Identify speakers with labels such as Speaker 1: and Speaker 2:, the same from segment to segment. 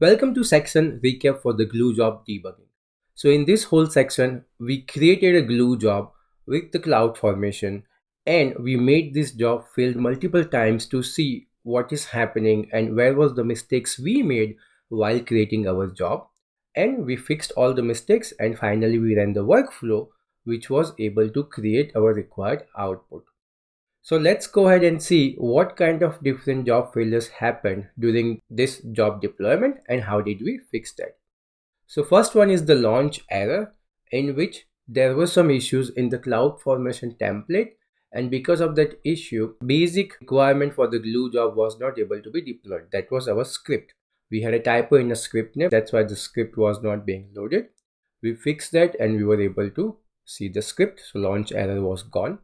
Speaker 1: Welcome to section recap for the glue job debugging. So in this whole section, we created a glue job with the cloud formation and we made this job failed multiple times to see what is happening and where was the mistakes we made while creating our job. And we fixed all the mistakes and finally we ran the workflow which was able to create our required output. So let's go ahead and see what kind of different job failures happened during this job deployment and how did we fix that. So first one is the launch error, in which there were some issues in the cloud formation template, and because of that issue, basic requirement for the glue job was not able to be deployed. That was our script. We had a typo in a script name, that's why the script was not being loaded. We fixed that and we were able to see the script. So launch error was gone.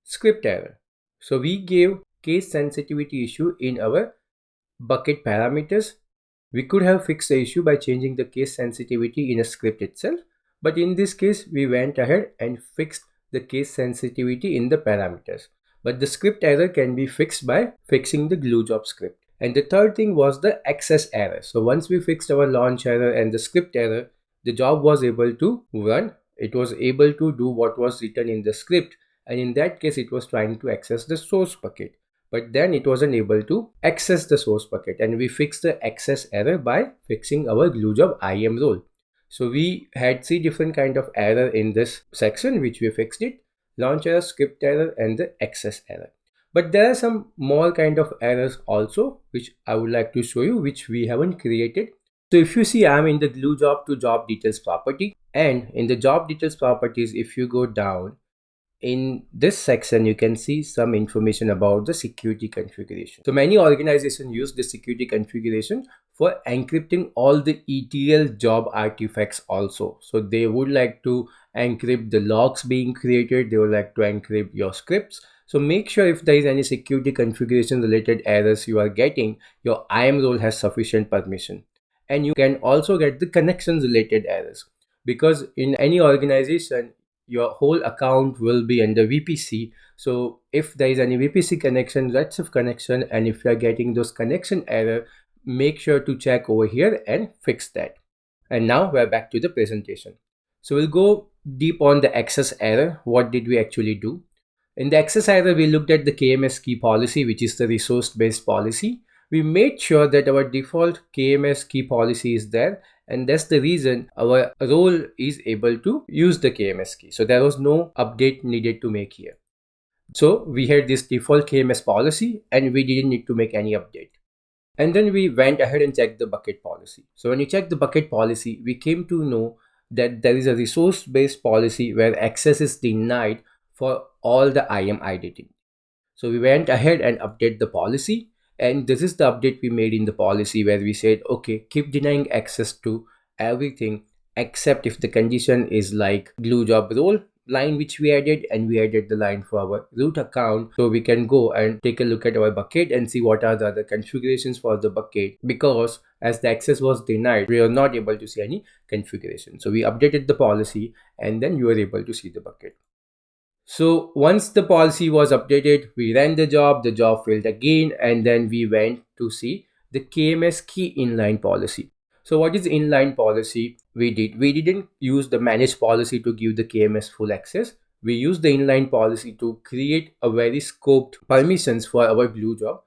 Speaker 1: Script error. So we gave case sensitivity issue in our bucket parameters. We could have fixed the issue by changing the case sensitivity in a script itself, but in this case we went ahead and fixed the case sensitivity in the parameters. But the script error can be fixed by fixing the glue job script. And the third thing was the access error. So once we fixed our launch error and the script error, the job was able to run. It was able to do what was written in the script, and in that case it was trying to access the source bucket, but then it wasn't able to access the source bucket, and we fixed the access error by fixing our glue job enroll. So we had three different kind of error in this section which we fixed it: launch error, script error, and the access error. But there are some more kind of errors also which I would like to show you, which we haven't created. So if you see, I'm in the glue job to job details property, and in the job details properties, if you go down in this section, you can see some information about the security configuration. So many organizations use the security configuration for encrypting all the ETL job artifacts also. So they would like to encrypt the logs being created, they would like to encrypt your scripts. So make sure if there is any security configuration related errors you are getting, your IAM role has sufficient permission. And you can also get the connections related errors, because in any organization your whole account will be under VPC. So if there is any VPC connection, lots of connection, and if you are getting those connection error, make sure to check over here and fix that. And now we're back to the presentation. So we'll go deep on the access error. What did we actually do? In the access error, we looked at the KMS key policy, which is the resource based policy. We made sure that our default KMS key policy is there, and that's the reason our role is able to use the KMS key. So there was no update needed to make here. So we had this default KMS policy and we didn't need to make any update. And then we went ahead and checked the bucket policy. So when you check the bucket policy, we came to know that there is a resource based policy where access is denied for all the IAM identity. So we went ahead and update the policy, and this is the update we made in the policy where we said, okay, keep denying access to everything except if the condition is like glue job role line, which we added, and we added the line for our root account. So we can go and take a look at our bucket and see what are the other configurations for the bucket, because as the access was denied, we are not able to see any configuration. So we updated the policy and then you are able to see the bucket. So once the policy was updated, we ran the job failed again, and then we went to see the KMS key inline policy. So what is inline policy? We didn't use the manage policy to give the KMS full access. We used the inline policy to create a very scoped permissions for our glue job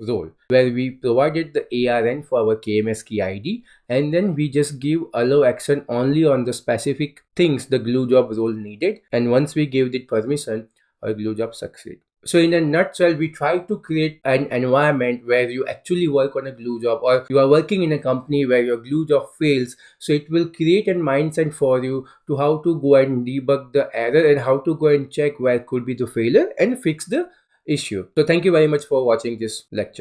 Speaker 1: role, where we provided the ARN for our KMS key ID, and then we just give allow action only on the specific things the glue job role needed, and once we gave it permission, our glue job succeed. So in a nutshell, we try to create an environment where you actually work on a glue job, or you are working in a company where your glue job fails. So it will create a mindset for you to how to go and debug the error and how to go and check where could be the failure and fix the issue. So thank you very much for watching this lecture.